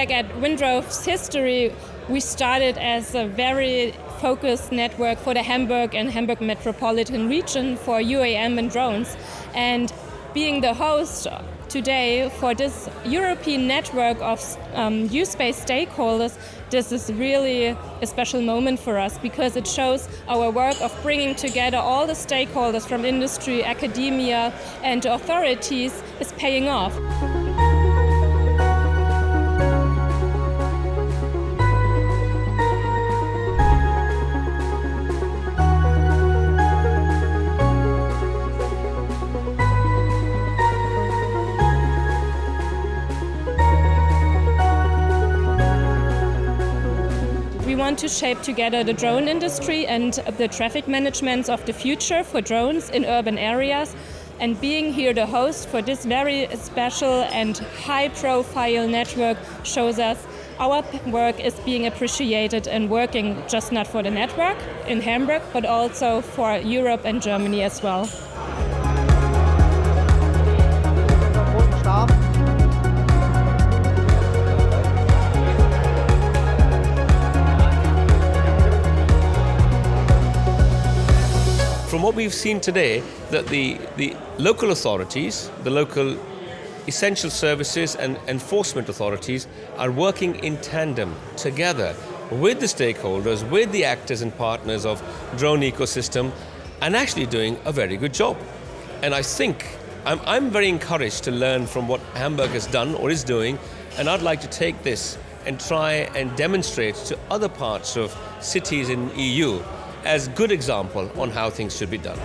back at Windrove's history, we started as a very focused network for the Hamburg and Hamburg metropolitan region for UAM and drones. And being the host today for this European network of BLU Space stakeholders, this is really a special moment for us because it shows our work of bringing together all the stakeholders from industry, academia and authorities is paying off. We want to shape together the drone industry and the traffic management of the future for drones in urban areas. And being here the host for this very special and high-profile network shows us our work is being appreciated and working just not for the network in Hamburg, but also for Europe and Germany as well. From what we've seen today, that the local authorities, the local essential services and enforcement authorities are working in tandem together with the stakeholders, with the actors and partners of drone ecosystem, and actually doing a very good job. And I think I'm very encouraged to learn from what Hamburg has done or is doing, and I'd like to take this and try and demonstrate to other parts of cities in EU as good example on how things should be done.